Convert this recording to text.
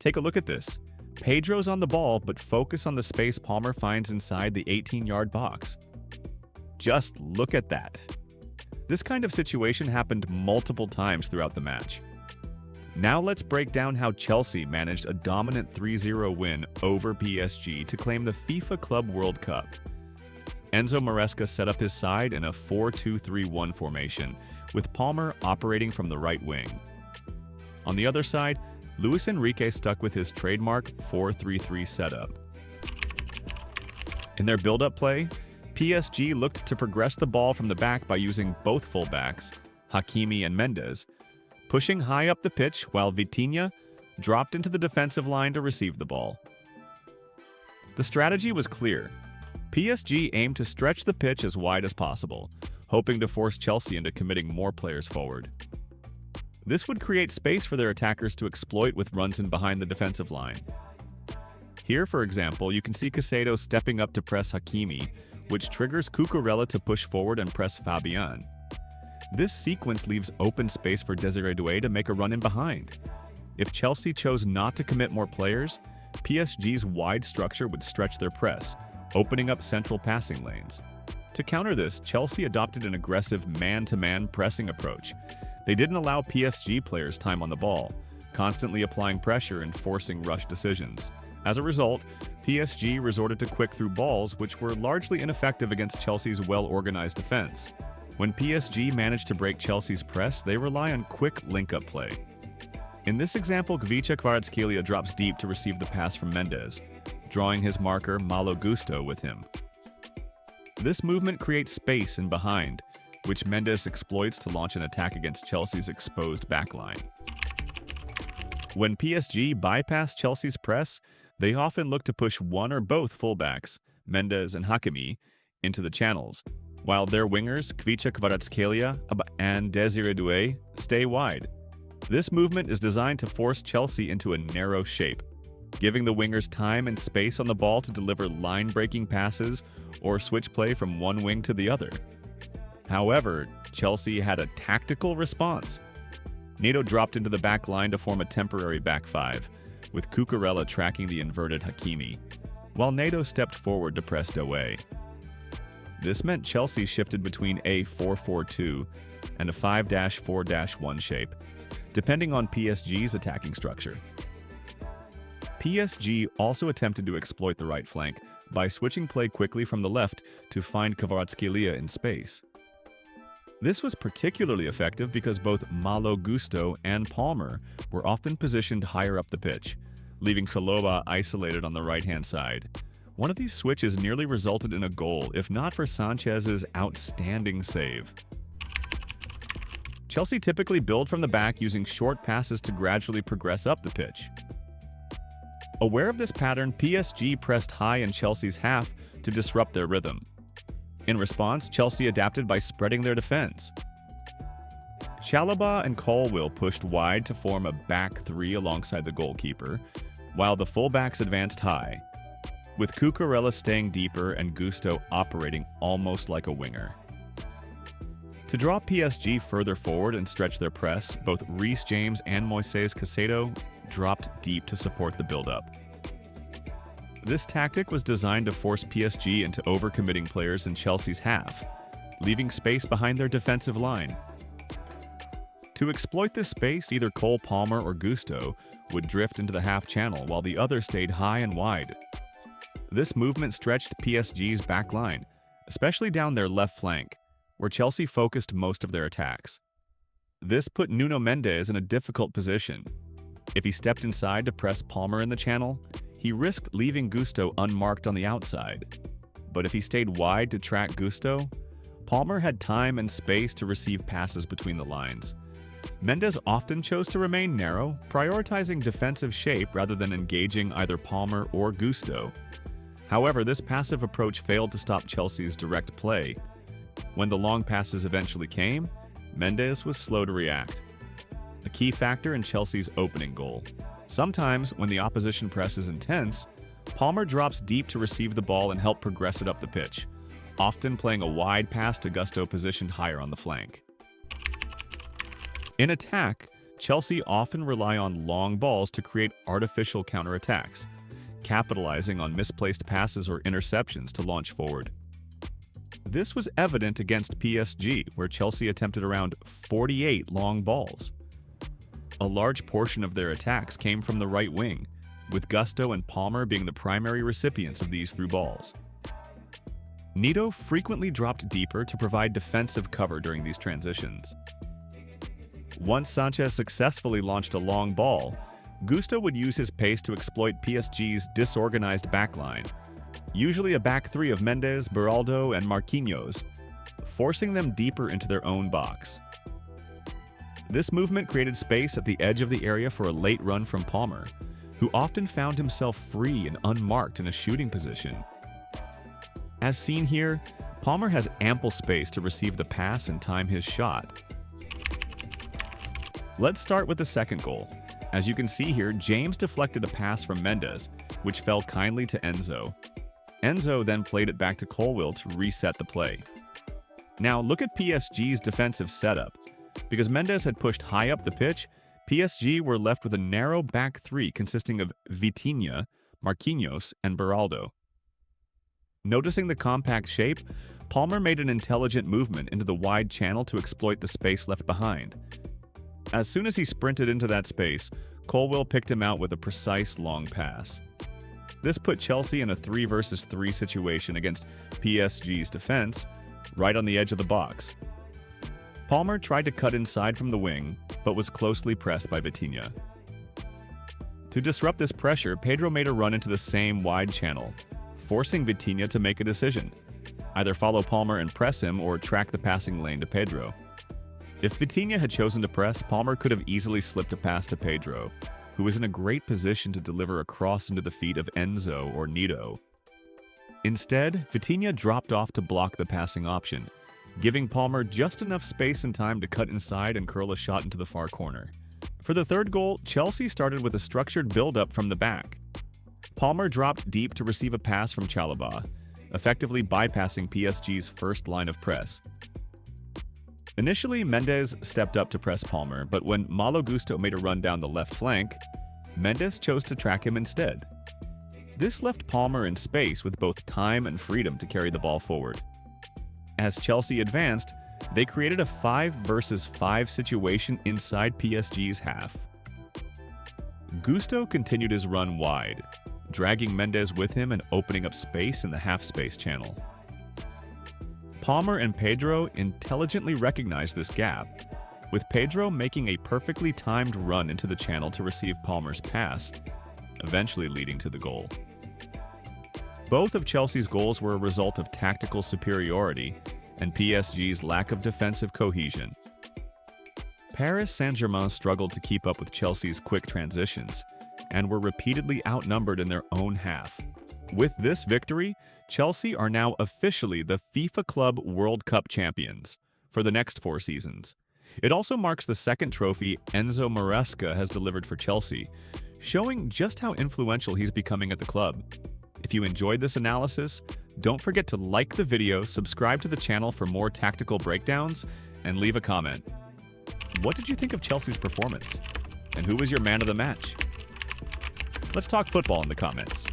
Take a look at this. Pedro's on the ball, but focus on the space Palmer finds inside the 18-yard box. Just look at that. This kind of situation happened multiple times throughout the match. Now let's break down how Chelsea managed a dominant 3-0 win over PSG to claim the FIFA Club World Cup. Enzo Maresca set up his side in a 4-2-3-1 formation, with Palmer operating from the right wing. On the other side, Luis Enrique stuck with his trademark 4-3-3 setup. In their build-up play, PSG looked to progress the ball from the back by using both fullbacks, Hakimi and Mendes, pushing high up the pitch while Vitinha dropped into the defensive line to receive the ball. The strategy was clear. PSG aimed to stretch the pitch as wide as possible, hoping to force Chelsea into committing more players forward. This would create space for their attackers to exploit with runs in behind the defensive line. Here, for example, you can see Caicedo stepping up to press Hakimi, which triggers Cucurella to push forward and press Fabian. This sequence leaves open space for Désiré Doué to make a run in behind. If Chelsea chose not to commit more players, PSG's wide structure would stretch their press, opening up central passing lanes. To counter this, Chelsea adopted an aggressive man-to-man pressing approach. They didn't allow PSG players time on the ball, constantly applying pressure and forcing rush decisions. As a result, PSG resorted to quick-through balls, which were largely ineffective against Chelsea's well-organized defense. When PSG managed to break Chelsea's press, they rely on quick link-up play. In this example, Kvaratskhelia drops deep to receive the pass from Mendes, drawing his marker Malo Gusto with him. This movement creates space in behind, which Mendes exploits to launch an attack against Chelsea's exposed backline. When PSG bypass Chelsea's press, they often look to push one or both fullbacks, Mendes and Hakimi, into the channels, while their wingers, Kvaratskhelia and Désiré Doué, stay wide. This movement is designed to force Chelsea into a narrow shape, giving the wingers time and space on the ball to deliver line-breaking passes or switch play from one wing to the other. However, Chelsea had a tactical response. Neto dropped into the back line to form a temporary back five, with Cucurella tracking the inverted Hakimi, while Neto stepped forward to press Doué. This meant Chelsea shifted between a 4-4-2 and a 5-4-1 shape, depending on PSG's attacking structure. PSG also attempted to exploit the right flank by switching play quickly from the left to find Kvaratskhelia in space. This was particularly effective because both Malo Gusto and Palmer were often positioned higher up the pitch, leaving Chalobah isolated on the right-hand side. One of these switches nearly resulted in a goal, if not for Sanchez's outstanding save. Chelsea typically build from the back using short passes to gradually progress up the pitch. Aware of this pattern, PSG pressed high in Chelsea's half to disrupt their rhythm. In response, Chelsea adapted by spreading their defense. Chalobah and Colwill pushed wide to form a back three alongside the goalkeeper, while the fullbacks advanced high, with Cucurella staying deeper and Gusto operating almost like a winger. To draw PSG further forward and stretch their press, both Reece James and Moises Caicedo dropped deep to support the build-up. This tactic was designed to force PSG into overcommitting players in Chelsea's half, leaving space behind their defensive line. To exploit this space, either Cole Palmer or Gusto would drift into the half channel while the other stayed high and wide. This movement stretched PSG's back line, especially down their left flank, where Chelsea focused most of their attacks. This put Nuno Mendes in a difficult position. If he stepped inside to press Palmer in the channel, he risked leaving Gusto unmarked on the outside. But if he stayed wide to track Gusto, Palmer had time and space to receive passes between the lines. Mendes often chose to remain narrow, prioritizing defensive shape rather than engaging either Palmer or Gusto. However, this passive approach failed to stop Chelsea's direct play. When the long passes eventually came, Mendes was slow to react, a key factor in Chelsea's opening goal. Sometimes, when the opposition press is intense, Palmer drops deep to receive the ball and help progress it up the pitch, often playing a wide pass to Gusto positioned higher on the flank. In attack, Chelsea often rely on long balls to create artificial counterattacks, capitalizing on misplaced passes or interceptions to launch forward. This was evident against PSG, where Chelsea attempted around 48 long balls. A large portion of their attacks came from the right wing, with Gusto and Palmer being the primary recipients of these through balls. Neto frequently dropped deeper to provide defensive cover during these transitions. Once Sanchez successfully launched a long ball, Gusto would use his pace to exploit PSG's disorganized backline, usually a back three of Mendes, Beraldo, and Marquinhos, forcing them deeper into their own box. This movement created space at the edge of the area for a late run from Palmer, who often found himself free and unmarked in a shooting position. As seen here, Palmer has ample space to receive the pass and time his shot. Let's start with the second goal. As you can see here, James deflected a pass from Mendes, which fell kindly to Enzo. Enzo then played it back to Colwill to reset the play. Now look at PSG's defensive setup. Because Mendes had pushed high up the pitch, PSG were left with a narrow back three consisting of Vitinha, Marquinhos, and Beraldo. Noticing the compact shape, Palmer made an intelligent movement into the wide channel to exploit the space left behind. As soon as he sprinted into that space, Colwill picked him out with a precise long pass. This put Chelsea in a 3 versus 3 situation against PSG's defense, right on the edge of the box. Palmer tried to cut inside from the wing, but was closely pressed by Vitinha. To disrupt this pressure, Pedro made a run into the same wide channel, forcing Vitinha to make a decision: either follow Palmer and press him or track the passing lane to Pedro. If Vitinha had chosen to press, Palmer could have easily slipped a pass to Pedro, who was in a great position to deliver a cross into the feet of Enzo or Neto. Instead, Vitinha dropped off to block the passing option, giving Palmer just enough space and time to cut inside and curl a shot into the far corner. For the third goal, Chelsea started with a structured build-up from the back. Palmer dropped deep to receive a pass from Chalobah, effectively bypassing PSG's first line of press. Initially, Mendes stepped up to press Palmer, but when Malo Gusto made a run down the left flank, Mendes chose to track him instead. This left Palmer in space with both time and freedom to carry the ball forward. As Chelsea advanced, they created a 5 versus 5 situation inside PSG's half. Gusto continued his run wide, dragging Mendes with him and opening up space in the half-space channel. Palmer and Pedro intelligently recognized this gap, with Pedro making a perfectly timed run into the channel to receive Palmer's pass, eventually leading to the goal. Both of Chelsea's goals were a result of tactical superiority and PSG's lack of defensive cohesion. Paris Saint-Germain struggled to keep up with Chelsea's quick transitions and were repeatedly outnumbered in their own half. With this victory, Chelsea are now officially the FIFA Club World Cup champions for the next 4 seasons. It also marks the second trophy Enzo Maresca has delivered for Chelsea, showing just how influential he's becoming at the club. If you enjoyed this analysis, don't forget to like the video, subscribe to the channel for more tactical breakdowns, and leave a comment. What did you think of Chelsea's performance? And who was your man of the match? Let's talk football in the comments.